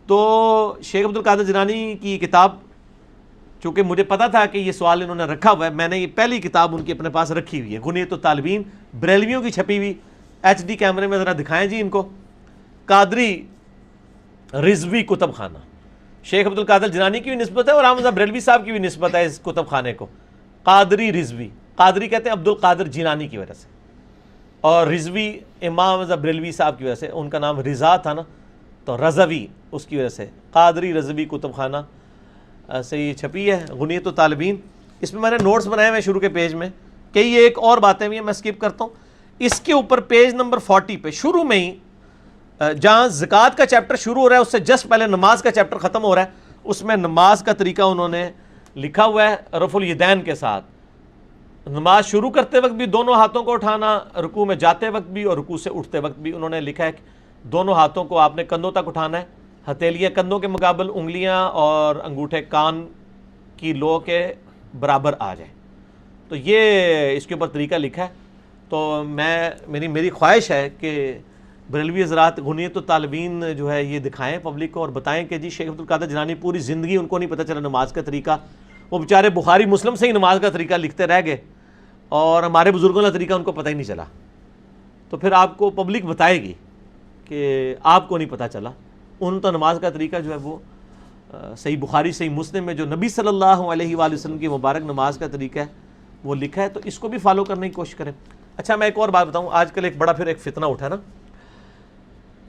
تو شیخ عبد القادر جیلانی کی کتاب، چونکہ مجھے پتا تھا کہ یہ سوال انہوں نے رکھا ہوا ہے، میں نے یہ پہلی کتاب ان کی اپنے پاس رکھی ہوئی ہے، غنیۃ الطالبین، بریلویوں کی چھپی ہوئی، ایچ ڈی کیمرے میں ذرا دکھائیں جی ان کو، قادری رضوی کتب خانہ، شیخ عبد القادر جیلانی کی بھی نسبت ہے اور احمد بریلوی صاحب کی بھی نسبت ہے اس کتب خانے کو، قادری رضوی، قادری کہتے ہیں عبد القادر جیلانی کی وجہ سے، اور رضوی امام رضا بریلوی صاحب کی وجہ سے، ان کا نام رضا تھا نا تو رضوی، اس کی وجہ سے قادری رضوی کتب خانہ سے یہ چھپی ہے غنیۃ الطالبین۔ اس میں نے نوٹس بنائے ہوئے شروع کے پیج میں، کئی ایک اور باتیں بھی ہیں میں سکپ کرتا ہوں۔ اس کے اوپر پیج نمبر 40 پہ شروع میں ہی جہاں زکوٰۃ کا چیپٹر شروع ہو رہا ہے اس سے جسٹ پہلے نماز کا چیپٹر ختم ہو رہا ہے، اس میں نماز کا طریقہ انہوں نے لکھا ہوا ہے رفع الیدین کے ساتھ، نماز شروع کرتے وقت بھی دونوں ہاتھوں کو اٹھانا، رکوع میں جاتے وقت بھی اور رکوع سے اٹھتے وقت بھی انہوں نے لکھا ہے کہ دونوں ہاتھوں کو آپ نے کندھوں تک اٹھانا ہے، ہتھیلیاں کندھوں کے مقابل، انگلیاں اور انگوٹھے کان کی لو کے برابر آ جائیں، تو یہ اس کے اوپر طریقہ لکھا ہے۔ تو میری خواہش ہے کہ بریلوی حضرات غنیۃ الطالبین جو ہے یہ دکھائیں پبلک کو اور بتائیں کہ جی شیخ عبد القادر جیلانی پوری زندگی ان کو نہیں پتہ چلا نماز کا طریقہ، وہ بیچارے بخاری مسلم سے ہی نماز کا طریقہ لکھتے رہ گئے اور ہمارے بزرگوں کا طریقہ ان کو پتہ ہی نہیں چلا، تو پھر آپ کو پبلک بتائے گی کہ آپ کو نہیں پتہ چلا، ان تو نماز کا طریقہ جو ہے وہ صحیح بخاری صحیح مسلم میں جو نبی صلی اللہ علیہ وآلہ وسلم کی مبارک نماز کا طریقہ ہے وہ لکھا ہے، تو اس کو بھی فالو کرنے کی کوشش کریں۔ اچھا میں ایک اور بات بتاؤں، آج کل ایک بڑا پھر ایک فتنہ اٹھا نا،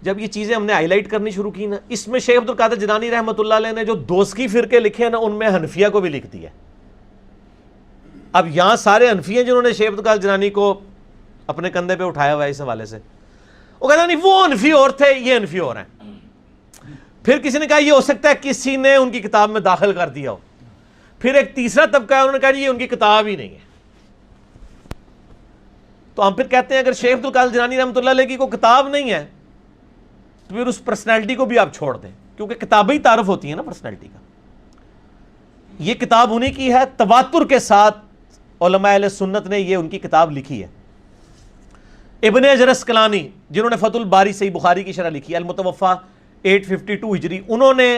جب یہ چیزیں ہم نے ہائی لائٹ کرنی شروع کی نا، اس میں شیخ عبد القادر جیلانی رحمۃ اللہ علیہ نے جو دوسکی فرقے لکھے ہیں نا ان میں حنفیہ کو بھی لکھ دیا۔ اب یہاں سارے حنفی ہیں جنہوں نے شیخ عبد القادر جیلانی کو اپنے کندھے پہ اٹھایا ہوا ہے اس حوالے سے، وہ کہتا نہیں وہ حنفی اور تھے یہ حنفی اور ہیں، پھر کسی نے کہا یہ ہو سکتا ہے کسی نے ان کی کتاب میں داخل کر دیا ہو، پھر ایک تیسرا طبقہ ہے انہوں نے کہا یہ ان کی کتاب ہی نہیں ہے، تو ہم پھر کہتے ہیں اگر شیخ عبد القادر جیلانی رحمۃ اللہ علیہ کی کوئی کتاب نہیں ہے تو پھر اس پرسنالٹی کو بھی آپ چھوڑ دیں، کیونکہ کتابیں ہی تعارف ہوتی ہیں نا پرسنالٹی کا۔ یہ کتاب انہی کی ہے، تواتر کے ساتھ علماء اہل سنت نے یہ ان کی کتاب لکھی ہے۔ ابن حجر اسقلانی جنہوں نے فتح الباری صحیح بخاری کی شرح لکھی ہے، المتوفا 852 ہجری، انہوں نے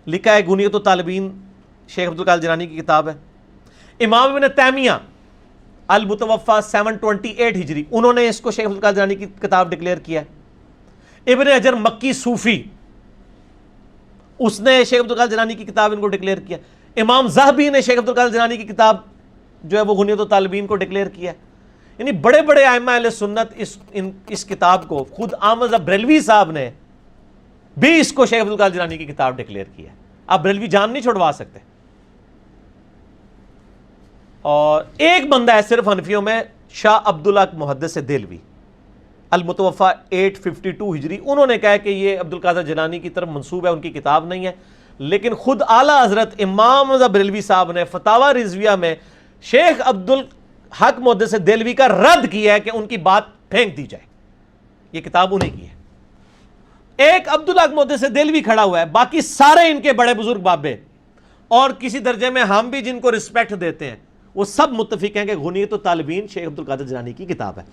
لکھا ہے غنیۃ الطالبین، شیخ عبد القادر جیلانی کی کتاب ہے۔ امام ابن تیمیہ المتوفا 728 ہجری، انہوں نے اس کو شیخ عبد القادر جیلانی کی کتاب ڈکلیئر کیا ہے۔ ابن حجر مکی صوفی اس نے شیخ عبد القادر جیلانی کی کتاب ان کو ڈکلیئر کیا۔ امام ذہبی نے شیخ عبد القادر جیلانی کی کتاب جو ہے وہ غنیۃ الطالبین کو ڈکلیئر کیا ہے۔ یعنی بڑے بڑے ائمہ اہل سنت اس کتاب کو، خود احمد بریلوی صاحب نے بھی اس کو شیخ عبد القادر جیلانی کی کتاب ڈکلیئر کیا ہے۔ آپ بریلوی جان نہیں چھوڑوا سکتے۔ اور ایک بندہ ہے صرف حنفیوں میں، شاہ عبداللہ محدث دہلوی المتوفا 852 ہجری، انہوں نے کہا کہ یہ عبد القادر جیلانی کی طرف منسوب ہے، ان کی کتاب نہیں ہے، لیکن خود اعلیٰ حضرت امام رضا بریلوی صاحب نے فتاوی رضویہ میں شیخ عبد الحق محدث دہلوی کا رد کیا ہے کہ ان کی بات پھینک دی جائے، یہ کتاب انہیں کی ہے۔ ایک عبدالحق محدث دہلوی کھڑا ہوا ہے، باقی سارے ان کے بڑے بزرگ بابے اور کسی درجے میں ہم بھی جن کو رسپیکٹ دیتے ہیں وہ سب متفق ہیں کہ غنیۃ الطالبین شیخ عبد القادر جیلانی کی کتاب ہے۔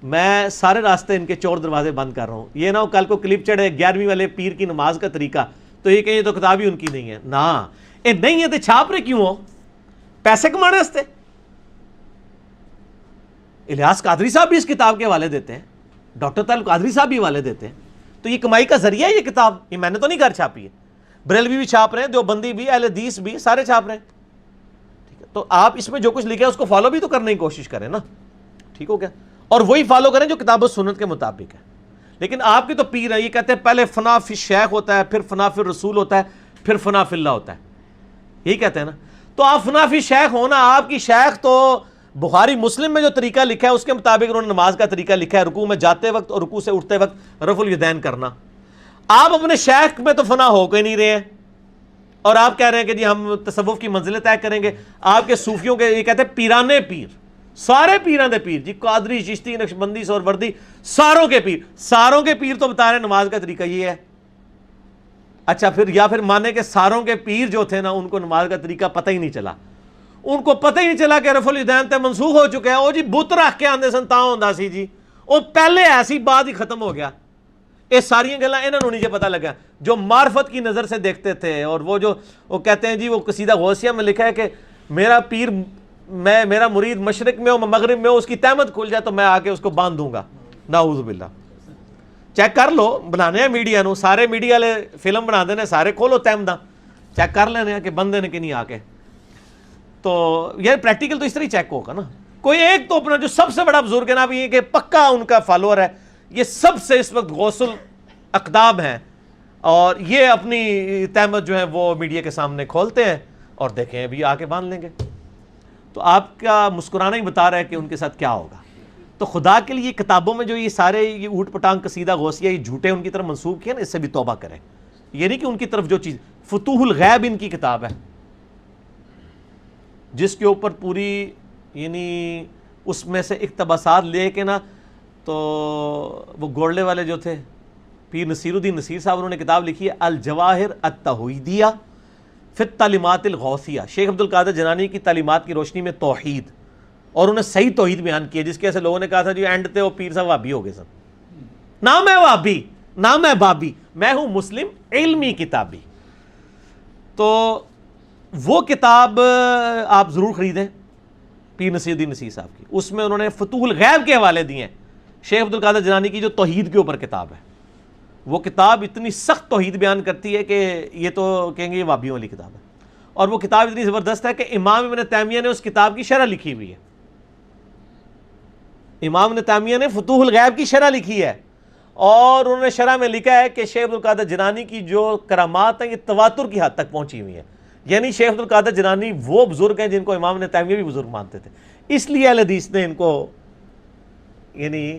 میں سارے راستے ان کے چور دروازے بند کر رہا ہوں، یہ نہ ہو کل کو کلپ چڑھے 11ویں والے پیر کی نماز کا طریقہ تو یہ کہیں یہ تو کتاب ہی ان کی نہیں ہے، نہ یہ نہیں ہے تو چھاپ رہے کیوں ہو؟ پیسے کمانے واسطے؟ الیاس قادری صاحب بھی اس کتاب کے حوالے دیتے ہیں، ڈاکٹر طارق قادری صاحب بھی حوالے دیتے ہیں، تو یہ کمائی کا ذریعہ ہے یہ کتاب، یہ میں نے تو نہیں گھر چھاپی ہے، بریلوی بھی چھاپ رہے ہیں، دیوبندی بھی، اہل حدیث بھی، سارے چھاپ رہے ہیں، ٹھیک ہے؟ تو آپ اس میں جو کچھ لکھا ہے اس کو فالو بھی تو کرنے کی کوشش کریں نا، ٹھیک ہو گیا؟ اور وہی فالو کریں جو کتاب و سنت کے مطابق ہے۔ لیکن آپ کی تو پیر ہے، یہ کہتے ہیں پہلے فنا فی الشیخ ہوتا ہے، پھر فنا فی الرسول ہوتا ہے، پھر فنا فی اللہ ہوتا ہے، یہی کہتے ہیں نا۔ تو آپ فنا فی شیخ ہونا، آپ کی شیخ تو بخاری مسلم میں جو طریقہ لکھا ہے اس کے مطابق انہوں نے نماز کا طریقہ لکھا ہے، رکوع میں جاتے وقت اور رکوع سے اٹھتے وقت رفع الیدین کرنا۔ آپ اپنے شیخ میں تو فنا ہو کے نہیں رہے ہیں اور آپ کہہ رہے ہیں کہ جی ہم تصوف کی منزلیں طے کریں گے۔ آپ کے صوفیوں کے یہ کہتے ہیں پیرانے پیر، سارے پیران دے پیر، جی قادری، چشتی، نقشبندی، سہروردی، ساروں کے پیر، ساروں کے پیر تو بتا رہے ہیں نماز کا طریقہ یہ ہے۔ اچھا پھر یا پھر مانے کہ ساروں کے پیر جو تھے نا ان کو نماز کا طریقہ پتہ ہی نہیں چلا، ان کو پتہ ہی نہیں چلا کہ رفع الیدین تے منسوخ ہو چکا ہے، وہ جی بت رکھ کے آندے سن تاں ہوندا سی جی، وہ پہلے ایسی بات ہی ختم ہو گیا۔ یہ ساری گلاں انہوں نے نہیں پتہ لگا جو معرفت کی نظر سے دیکھتے تھے. اور وہ کہتے ہیں جی وہ قصیدہ غوثیہ میں لکھا ہے کہ میرا پیر میرا مرید مشرق میں ہو مغرب میں ہو, اس کی تہمت کھل جائے تو میں آ کے اس کو باندھ دوں گا. نعوذ باللہ. چیک کر لو, بنانے ہیں میڈیا نو, سارے میڈیا والے فلم بنا دینے, سارے کھولو تہمتاں, چیک کر لینے کہ بندے نے کہ نہیں آ کے. تو یہ پریکٹیکل تو اس طرح ہی چیک ہوگا نا. کوئی ایک تو اپنا جو سب سے بڑا بزرگ ہے نا, یہ کہ پکا ان کا فالوور ہے, یہ سب سے اس وقت غوث الاقدام ہیں, اور یہ اپنی تہمت جو ہے وہ میڈیا کے سامنے کھولتے ہیں اور دیکھیں ابھی آ کے باندھ لیں گے. تو آپ کا مسکرانا ہی بتا رہا ہے کہ ان کے ساتھ کیا ہوگا. تو خدا کے لیے کتابوں میں جو یہ سارے یہ اوٹ پٹانگ قصیدہ غوثیہ یہ جھوٹے ان کی طرف منسوب کیے نا, اس سے بھی توبہ کریں. یہ نہیں کہ ان کی طرف جو چیز فتوح الغیب ان کی کتاب ہے جس کے اوپر پوری یعنی اس میں سے اقتباسات لے کے نا, تو وہ گوڑلے والے جو تھے پیر نصیر الدین نصیر صاحب, انہوں نے کتاب لکھی ہے الجواہر التوحیدیہ فی التعلیمات الغوثیہ, شیخ عبد القادر جیلانی کی تعلیمات کی روشنی میں توحید, اور انہوں نے صحیح توحید بیان کیا, جس کے ایسے لوگوں نے کہا تھا جی اینڈ تے وہ پیر صاحب وہابی ہو گئے سن. نہ میں وہابی نہ میں بابی, میں ہوں مسلم علمی کتابی. تو وہ کتاب آپ ضرور خریدیں پیر نصیر الدین نصیر صاحب کی, اس میں انہوں نے فتوح الغیب کے حوالے دیے ہیں. شیخ عبد القادر جیلانی کی جو توحید کے اوپر کتاب ہے, وہ کتاب اتنی سخت توحید بیان کرتی ہے کہ یہ تو کہیں گے یہ وہابیوں والی کتاب ہے. اور وہ کتاب اتنی زبردست ہے کہ امام ابن تیمیہ نے اس کتاب کی شرح لکھی ہوئی ہے. امام ابن تیمیہ نے فتوح الغیب کی شرح لکھی ہے, اور انہوں نے شرح میں لکھا ہے کہ شیخ عبد القادر جیلانی کی جو کرامات ہیں یہ تواتر کی حد تک پہنچی ہوئی ہیں. یعنی شیخ عبد القادر جیلانی وہ بزرگ ہیں جن کو امام ابن تیمیہ بھی بزرگ مانتے تھے, اس لیے اہل حدیث نے ان کو یعنی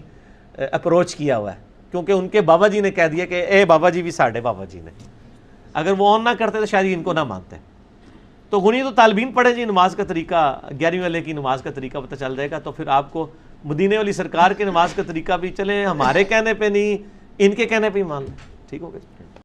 اپروچ کیا ہوا ہے, کیونکہ ان کے بابا جی نے کہہ دیا کہ اے بابا جی بھی ساڑھے بابا جی نے, اگر وہ آن نہ کرتے تو شاید ان کو نہ مانتے. تو غنیت الطالبین پڑھیں جی, نماز کا طریقہ 11ویں والے کی نماز کا طریقہ پتہ چل جائے گا. تو پھر آپ کو مدینے والی سرکار کی نماز کا طریقہ بھی چلیں, ہمارے کہنے پہ نہیں ان کے کہنے پہ ہی مان لیں. ٹھیک ہو گیا.